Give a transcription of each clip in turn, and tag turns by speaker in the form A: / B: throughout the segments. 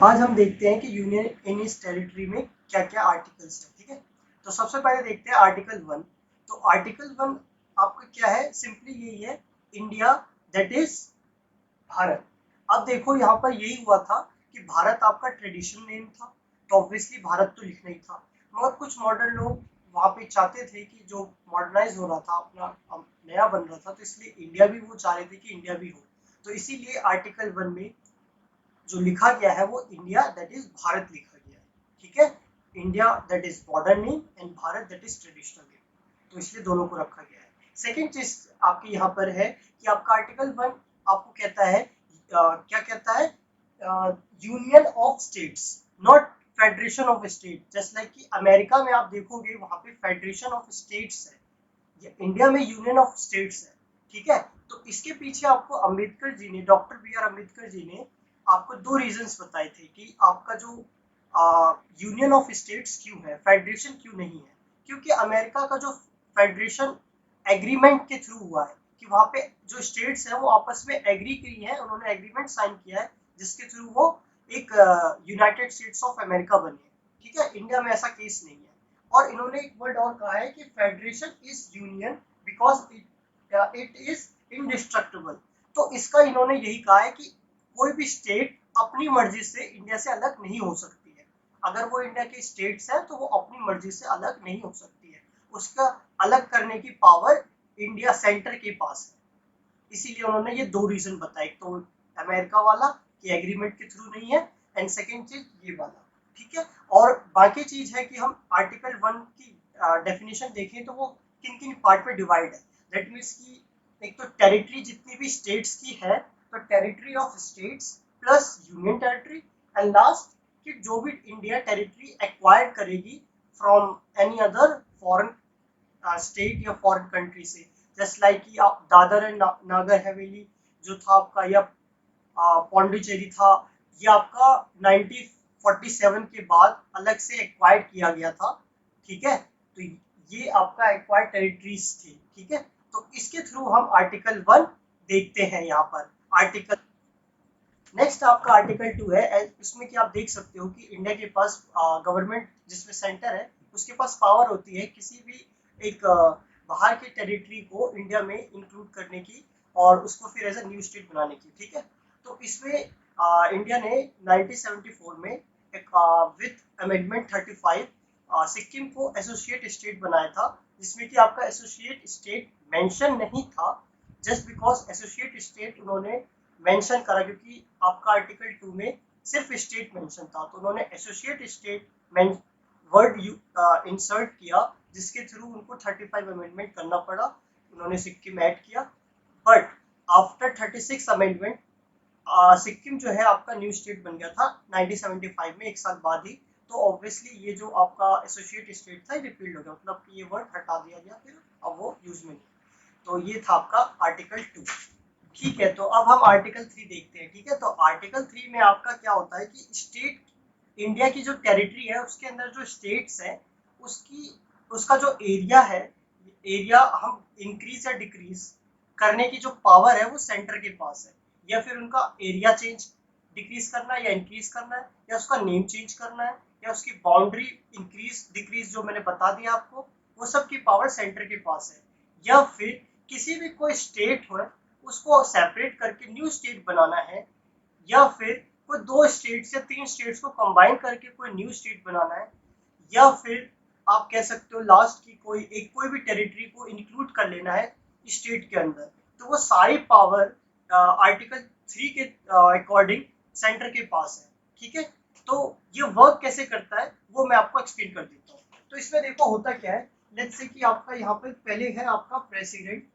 A: आज हम देखते हैं कि यूनियन इन इस टेरिटरी में क्या क्या आर्टिकल्स हैं। ठीक है, तो सबसे पहले देखते हैं आर्टिकल 1। तो आर्टिकल 1 आपका क्या है, सिंपली यही है, इंडिया दैट इज भारत। अब देखो यहाँ पर यही हुआ था कि भारत आपका ट्रेडिशनल नेम था, तो ऑब्वियसली भारत तो लिखना ही था। मगर कुछ मॉडर्न लोग वहाँ पे चाहते थे कि जो मॉडर्नाइज हो रहा था अपना नया बन रहा था, तो इसलिए इंडिया भी वो चाह रहे थे कि इंडिया भी हो। तो इसीलिए आर्टिकल 1 में जो लिखा गया है वो इंडिया दैट इज भारत लिखा गया है। ठीक है, India that is modern name and Bharat that is traditional name, तो इसलिए दोनों को रखा गया है। सेकेंड चीज आपके यहाँ पर है कि आपका आर्टिकल 1 आपको कहता है क्या कहता है, union of states, not federation of state. Just like कि अमेरिका में आप देखोगे वहां पे फेडरेशन ऑफ स्टेट्स है, ये इंडिया में यूनियन ऑफ स्टेट्स है। ठीक है, तो इसके पीछे आपको अम्बेडकर जी ने, doctor B are Ambedkar ji ने आपको दो रीजंस बताए थे कि आपका जो यूनियन ऑफ स्टेट्स क्यों है, फेडरेशन क्यों नहीं है। क्योंकि अमेरिका का जो फेडरेशन एग्रीमेंट के थ्रू हुआ है कि वहां पे जो स्टेट्स है वो आपस में एग्री की है, उन्होंने एग्रीमेंट साइन किया है जिसके थ्रू वो एक यूनाइटेड स्टेट्स ऑफ अमेरिका बनी है। ठीक है, इंडिया में ऐसा केस नहीं है। और इन्होंने एक वर्ड और कहा है कि federation is union because it is indestructible. तो इसका इन्होंने यही कहा है कि कोई भी स्टेट अपनी मर्जी से इंडिया से अलग नहीं हो सकती है। अगर वो इंडिया के स्टेट्स है तो वो अपनी मर्जी से अलग नहीं हो सकती है, उसका अलग करने की पावर इंडिया सेंटर के पास है। इसीलिए उन्होंने ये दो रीजन बताए, तो अमेरिका वाला कि एग्रीमेंट के थ्रू नहीं है, एंड सेकेंड चीज ये वाला। ठीक है, और बाकी चीज है कि हम आर्टिकल 1 की डेफिनेशन देखें तो वो किन किन पार्ट में डिवाइड है। दैट मीन्स कि एक तो टेरिटरी जितनी भी स्टेट्स की है, तो territory of states plus union territory, and last कि जो भी इंडिया टेरिटरी एक्वायर करेगी from any other foreign state या फॉरेन कंट्री से। जस्ट लाइक कि आप दादर एंड नागर हवेली जो था आपका, या पौंडीचेरी था, ये आपका 1947 के बाद अलग से एक्वायर किया गया था। ठीक है, तो ये आपका एक्वायर टेरिटरीज थी। ठीक है, तो इसके थ्रू हम आर्टिकल 1 देखते हैं यहाँ पर। आर्टिकल नेक्स्ट आपका आर्टिकल 2 है, इसमें कि आप देख सकते हो कि इंडिया के पास गवर्नमेंट जिसमें सेंटर है उसके पास पावर होती है किसी भी एक बाहर के टेरिटरी को इंडिया में इंक्लूड करने की और उसको फिर एज अ न्यू स्टेट बनाने की। ठीक है, तो इसमें इंडिया ने 1974 में एक विथ अमेंडमेंट 35 सिक्किम को एसोसिएट स्टेट बनाया था, जिसमें कि आपका एसोसिएट स्टेट मेंशन नहीं था। जस्ट बिकॉज एसोसिएट स्टेट उन्होंने मेंशन करा क्योंकि आपका आर्टिकल 2 में सिर्फ स्टेट मेंशन था, तो उन्होंने एसोसिएट स्टेट वर्ड इंसर्ट किया जिसके थ्रू उनको 35 अमेंडमेंट करना पड़ा, उन्होंने सिक्किम ऐड किया। बट आफ्टर 36 अमेंडमेंट सिक्किम जो है आपका न्यू स्टेट बन गया था 1975 में, एक साल बाद ही। तो ऑब्वियसली ये जो आपका एसोसिएट स्टेट था रिपील्ड हो गया, मतलब कि ये वर्ड हटा दिया गया, फिर अब वो यूज में नहीं। तो ये था आपका आर्टिकल 2। ठीक है, तो अब हम आर्टिकल 3 देखते हैं। ठीक है, तो आर्टिकल 3 में आपका क्या होता है कि स्टेट, इंडिया की जो टेरिटरी है उसके अंदर जो स्टेट्स है उसकी उसका जो एरिया है, एरिया हम इंक्रीज या डिक्रीज करने की जो पावर है वो सेंटर के पास है। या फिर उनका एरिया चेंज, डिक्रीज करना है या इंक्रीज करना है, या उसका नेम चेंज करना है, या उसकी बाउंड्री इंक्रीज डिक्रीज जो मैंने बता दिया आपको, वो सब की पावर सेंटर के पास है। या फिर किसी भी कोई स्टेट हो उसको सेपरेट करके न्यू स्टेट बनाना है, या फिर कोई दो स्टेट्स या तीन स्टेट्स को कंबाइन करके कोई न्यू स्टेट बनाना है, या फिर आप कह सकते हो लास्ट की कोई भी टेरिटरी को इंक्लूड कर लेना है स्टेट के अंदर, तो वो सारी पावर आर्टिकल 3 के अकॉर्डिंग सेंटर के पास है। ठीक है, तो ये वर्क कैसे करता है वो मैं आपको एक्सप्लेन कर देता हूँ। तो इसमें देखो होता क्या है, लेट्स से कि आपका यहाँ पे पहले है आपका प्रेसिडेंट,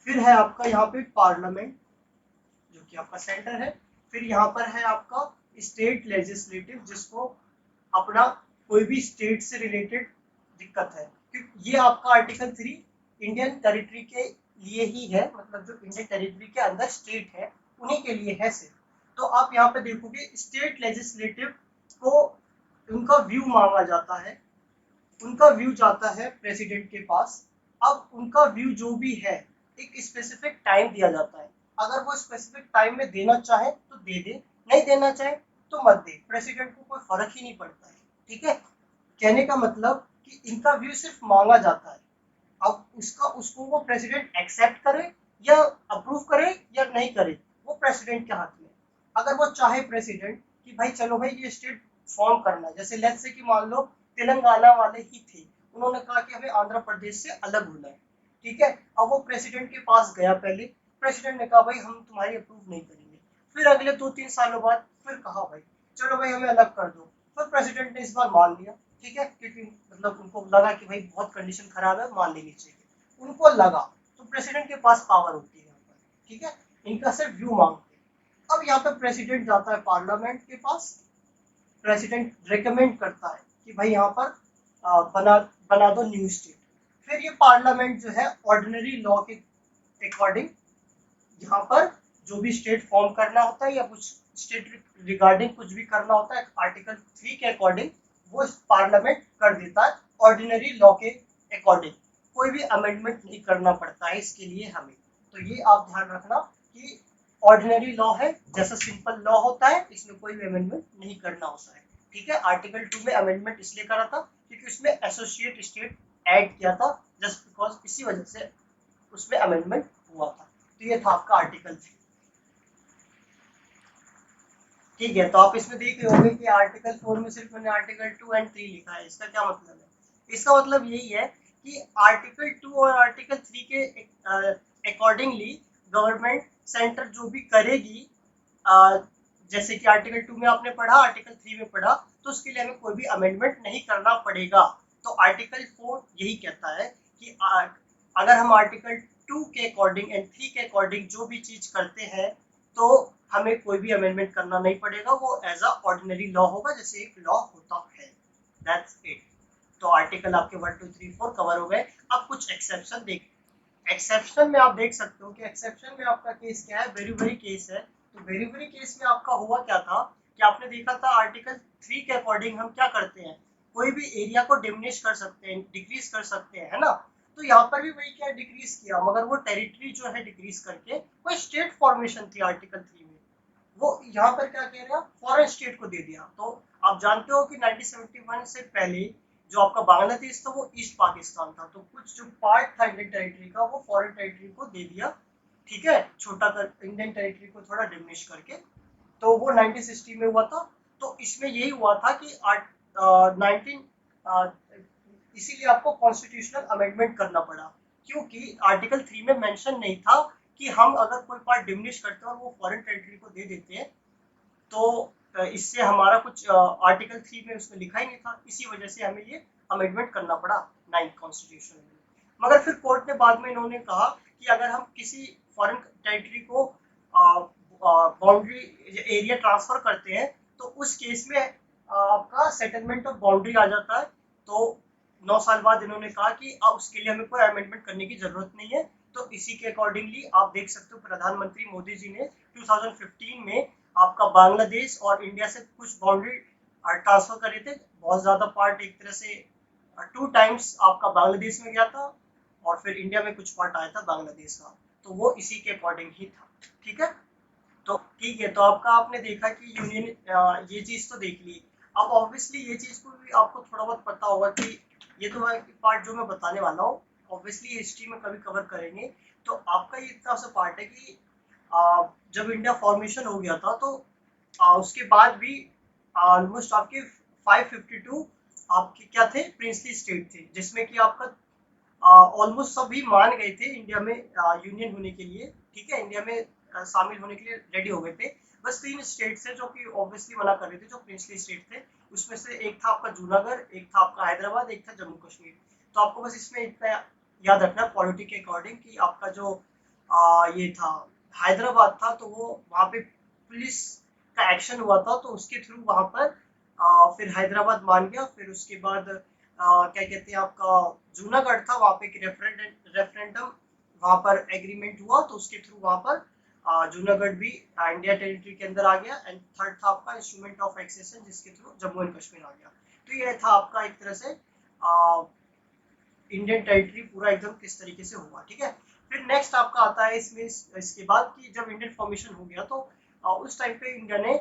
A: फिर है आपका यहाँ पे पार्लियामेंट जो कि आपका सेंटर है, फिर यहाँ पर है आपका स्टेट लेजिस्लेटिव जिसको अपना कोई भी स्टेट से रिलेटेड दिक्कत है, क्योंकि ये आपका आर्टिकल 3 इंडियन टेरिटरी के लिए ही है, मतलब जो इंडियन टेरिटरी के अंदर स्टेट है उन्हीं के लिए है सिर्फ। तो आप यहाँ पे देखोगे स्टेट लेजिस्लेटिव को उनका व्यू मांगा जाता है, उनका व्यू जाता है प्रेसिडेंट के पास। अब उनका व्यू जो भी है एक स्पेसिफिक टाइम दिया जाता है, अगर वो स्पेसिफिक टाइम में देना चाहे तो दे दे, नहीं देना चाहे तो मत दे, प्रेसिडेंट को कोई फर्क ही नहीं पड़ता है, ठीक है। कहने का मतलब कि इनका व्यू सिर्फ मांगा जाता है, अब उसको वो प्रेसिडेंट एक्सेप्ट करे या अप्रूव करे या नहीं करे, वो प्रेसिडेंट के हाथ में। अगर वो चाहे प्रेसिडेंट कि भाई चलो भाई ये स्टेट फॉर्म करना है, जैसे लेट्स से कि मान लो तेलंगाना वाले ही थे, उन्होंने कहा कि हमें आंध्र प्रदेश से अलग होना है, ठीक है। अब वो प्रेसिडेंट के पास गया, पहले प्रेसिडेंट ने कहा भाई हम तुम्हारी अप्रूव नहीं करेंगे, फिर अगले 2-3 सालों बाद फिर कहा भाई चलो भाई हमें अलग कर दो, फिर प्रेसिडेंट ने इस बार मान लिया, ठीक है, क्योंकि मतलब उनको लगा कि भाई बहुत कंडीशन खराब है, मान लेनी चाहिए, उनको लगा, तो प्रेसिडेंट के पास पावर होती है यहाँ पर, ठीक है। इनका सिर्फ व्यू मांगते हैं। अब यहाँ पे प्रेसिडेंट जाता है पार्लियामेंट के पास, प्रेसिडेंट रिकमेंड करता है कि भाई यहाँ पर बना बना दो न्यू स्टेट, फिर ये पार्लियामेंट जो है ऑर्डिनरी लॉ के अकॉर्डिंग यहाँ पर जो भी स्टेट फॉर्म करना होता है या कुछ स्टेट रिगार्डिंग कुछ भी करना होता है आर्टिकल 3 के अकॉर्डिंग वो पार्लियामेंट कर देता है, ऑर्डिनरी लॉ के अकॉर्डिंग कोई भी अमेंडमेंट नहीं करना पड़ता है इसके लिए हमें। तो ये आप ध्यान रखना कि ऑर्डिनरी लॉ है, जैसा सिंपल लॉ होता है इसमें कोई भी अमेंडमेंट नहीं करना होता है, ठीक है। आर्टिकल 2 में अमेंडमेंट इसलिए करा था क्योंकि उसमें एसोसिएट स्टेट ऐड किया था, जस्ट बिकॉज इसी वजह से उसमें अमेंडमेंट हुआ था। तो ये था आपका आर्टिकल 3, ठीक है। तो आप इसमें देख रहे होंगे कि आर्टिकल 4 में सिर्फ मैंने आर्टिकल 2 एंड 3 लिखा है, इसका क्या मतलब है? इसका मतलब यही है कि आर्टिकल 2 और आर्टिकल 3 के अकॉर्डिंगली गवर्नमेंट सेंटर जो भी करेगी, जैसे कि आर्टिकल 2 में आपने पढ़ा, आर्टिकल 3 में पढ़ा, तो उसके लिए हमें कोई भी अमेंडमेंट नहीं करना पड़ेगा। तो आर्टिकल 4 यही कहता है कि अगर हम आर्टिकल 2 के अकॉर्डिंग एंड 3 के अकॉर्डिंग जो भी चीज करते हैं तो हमें कोई भी अमेंडमेंट करना नहीं पड़ेगा, वो एज अ ऑर्डिनरी लॉ होगा जैसे एक लॉ होता है, दैट्स इट। तो आर्टिकल आपके 1 2 3 4 कवर हो गए। अब कुछ एक्सेप्शन देख, एक्सेप्शन में आप देख सकते हो कि एक्सेप्शन में आपका केस क्या है, वेरी वेरी केस है। तो वेरी वेरी केस में आपका हुआ क्या था कि आपने देखा था आर्टिकल 3 के अकॉर्डिंग हम क्या करते हैं, कोई भी एरिया को डिमिनिश कर सकते हैं, डिक्रीज कर सकते हैं, है ना। तो यहाँ पर भी वही क्या डिक्रीज किया, मगर वो टेरिटरी जो है डिक्रीज करके कोई स्टेट फॉर्मेशन थी आर्टिकल 3 में, वो यहाँ पर क्या कह रहे हैं फॉरेन स्टेट को दे दिया। तो आप जानते हो कि 1971 से पहले जो आपका बांग्लादेश था वो ईस्ट पाकिस्तान था, तो कुछ जो पार्ट था इंडियन टेरिटरी का वो फॉरेन टेरिटरी को दे दिया, ठीक है, छोटा कर इंडियन टेरिटरी को थोड़ा डिमिनिश करके। तो वो 1960 में हुआ था। तो इसमें यही हुआ था कि 19 इसीलिए आपको कॉन्स्टिट्यूशनल अमेंडमेंट करना पड़ा, क्योंकि आर्टिकल 3 में मेंशन नहीं था कि हम अगर कोई पार्ट डिमिनिश करते हैं और वो फॉरेन टेरिटरी को दे देते हैं तो इससे हमारा कुछ आर्टिकल 3 में उसमें लिखा ही नहीं था, इसी वजह से हमें ये अमेंडमेंट करना पड़ा 9th कॉन्स्टिट्यूशन में। मगर फिर कोर्ट ने बाद में इन्होंने कहा कि अगर हम किसी फॉरेन टेरिटरी को बाउंड्री एरिया ट्रांसफर करते हैं तो उस केस में आपका सेटलमेंट ऑफ बाउंड्री आ जाता है। तो 9 साल बाद इन्होंने कहा कि अब उसके लिए हमें कोई अमेंडमेंट करने की जरूरत नहीं है। तो इसी के अकॉर्डिंगली आप देख सकते हो प्रधानमंत्री मोदी जी ने 2015 में आपका बांग्लादेश और इंडिया से कुछ बाउंड्री ट्रांसफर करे थे, बहुत ज्यादा पार्ट एक तरह से 2 टाइम्स आपका बांग्लादेश में गया था और फिर इंडिया में कुछ पार्ट आया था बांग्लादेश का, तो वो इसी के अकॉर्डिंग ही था, ठीक है। तो ठीक है, तो आपका आपने देखा कि यूनियन ये चीज तो देख ली। अब ऑब्वियसली ये चीज को भी आपको थोड़ा बहुत पता होगा कि ये तो पार्ट जो मैं बताने वाला हूँ ऑब्वियसली हिस्ट्री में कभी कवर करेंगे। तो आपका ये इतना सा पार्ट है कि जब इंडिया फॉर्मेशन हो गया था तो उसके बाद भी ऑलमोस्ट आपके 552 आपके क्या थे प्रिंसली स्टेट थे, जिसमें कि आपका ऑलमोस्ट सभी मान गए थे इंडिया में यूनियन होने के लिए, ठीक है, इंडिया में शामिल होने के लिए रेडी हो गए थे। बस 3 स्टेट्स हैं जो कि ऑब्वियसली मना कर रहे थे, जो प्रिंसली स्टेट थे। उसमें से एक था आपका जूनागढ़, एक था आपका हैदराबाद, एक था जम्मू कश्मीर। तो आपको बस इसमें इतना याद रखना पॉलिटी के अकॉर्डिंग कि आपका जो ये था हैदराबाद था तो वो वहाँ पे पुलिस का एक्शन हुआ था, तो उसके थ्रू वहाँ पर फिर हैदराबाद मान गया। फिर उसके बाद क्या कहते हैं आपका जूनागढ़ था, वहाँ पे एक रेफरेंडम वहाँ पर एग्रीमेंट हुआ, तो उसके थ्रू वहाँ पर जूनागढ़ भी इंडिया टेरिटरी के अंदर आ गया। एंड थर्ड था आपका इंस्ट्रूमेंट ऑफ एक्सेशन, जिसके थ्रू जम्मू एंड कश्मीर आ गया। तो ये था आपका एक तरह से इंडियन टेरिटरी पूरा एकदम किस तरीके से हुआ, ठीक है। फिर नेक्स्ट आपका आता है इसमें इसके बाद कि जब इंडियन फॉर्मेशन हो गया तो उस टाइम पे इंडिया ने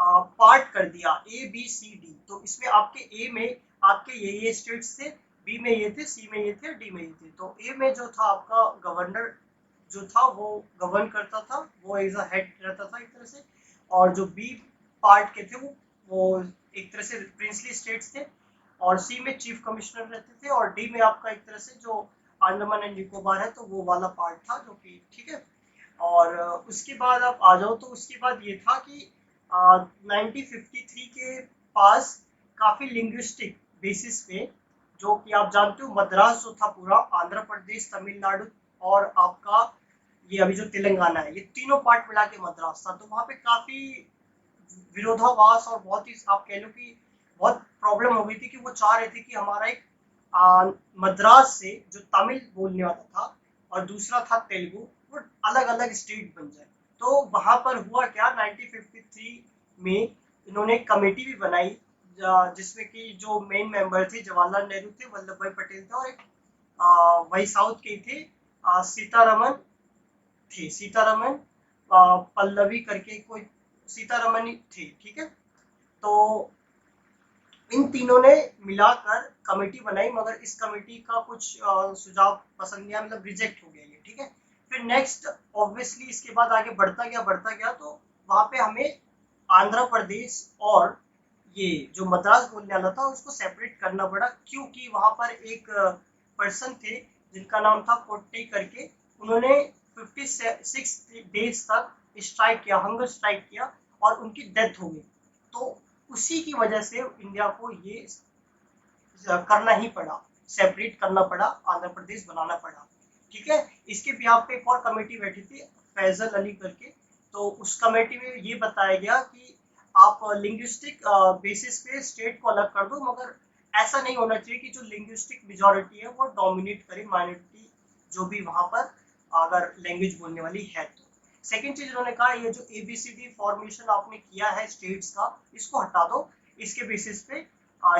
A: पार्ट कर दिया ए बी सी डी। तो इसमें आपके ए में आपके ये स्टेट्स थे, बी में ये थे, सी में ये थे, डी में ये थे। तो ए में जो था आपका गवर्नर जो था वो गवर्न करता था, वो एज अ हेड रहता था एक तरह से। और जो बी पार्ट के थे वो एक तरह से प्रिंसली स्टेट्स थे। और सी में चीफ कमिश्नर रहते थे। और डी में आपका एक तरह से जो अंडमान एंड निकोबार है तो वो वाला पार्ट था जो कि ठीक है। और उसके बाद आप आ जाओ तो उसके बाद ये था कि 1953 के पास काफी लिंग्विस्टिक बेसिस पे, जो कि आप जानते हो मद्रास जो था पूरा आंध्र प्रदेश, तमिलनाडु और आपका ये अभी जो तेलंगाना है, ये तीनों पार्ट मिला के मद्रास था। तो वहाँ पे काफी विरोधाभास और बहुत ही आप कह लो कि बहुत प्रॉब्लम हो गई थी कि वो चाह रहे थे कि हमारा एक मद्रास से जो तमिल बोलने वाला था और दूसरा था तेलुगु, वो अलग अलग स्टेट बन जाए। तो वहां पर हुआ क्या, 1953 में इन्होंने एक कमेटी भी बनाई जिसमें कि जो मेन मेंबर थे जवाहरलाल नेहरू थे, वल्लभ भाई पटेल थे और एक वही साउथ के थे सीतारमन थे, सीतारमन पल्लवी करके कोई सीतारमन ही थे, ठीक है। तो इन तीनों ने मिलाकर कमेटी बनाई, मगर इस कमेटी का कुछ सुझाव पसंद नहीं आया, मतलब रिजेक्ट हो गया ये, ठीक है। फिर नेक्स्ट ऑब्वियसली इसके बाद आगे बढ़ता गया तो वहां पे हमें आंध्र प्रदेश और ये जो मद्रास बोलने वाला था उसको सेपरेट करना पड़ा, क्योंकि वहां पर एक पर्सन थे जिनका नाम था कोट्टे करके। उन्होंने 56 डेज तक स्ट्राइक किया, हंगर स्ट्राइक किया और उनकी डेथ हो गई। तो उसी की वजह से इंडिया को ये करना ही पड़ा, सेपरेट करना पड़ा, आंध्र प्रदेश बनाना पड़ा, ठीक है। इसके बिहाफ पे एक और कमेटी बैठी थी फैजल अली करके। तो उस कमेटी में ये बताया गया कि आप लिंग्विस्टिक बेसिस पे स्टेट को अलग कर दो, मगर ऐसा नहीं होना चाहिए कि जो लिंग्विस्टिक मेजोरिटी है वो डोमिनेट करे माइनॉरिटी जो भी वहां पर अगर लैंग्वेज बोलने वाली है तो। सेकेंड चीज उन्होंने कहा, ये जो एबीसीडी फॉर्मेशन आपने किया है स्टेट्स का, इसको हटा दो, इसके बेसिस पे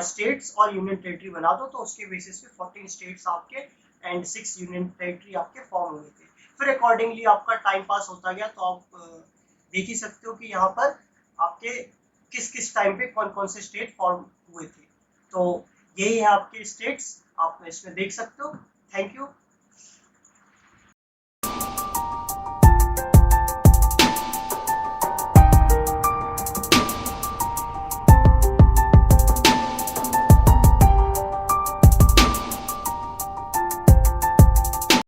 A: स्टेट्स और यूनियन टेरिटरी बना दो। तो उसके बेसिस पे 14 स्टेट्स आपके एंड 6 यूनियन टेरिटरी आपके फॉर्म हुए थे। फिर अकॉर्डिंगली आपका टाइम पास होता गया। तो आप देख ही सकते हो कि यहाँ पर आपके किस किस टाइम पे कौन कौन से स्टेट फॉर्म हुए थे। तो यही है आपके स्टेट्स, आप इसमें देख सकते हो। Thank you.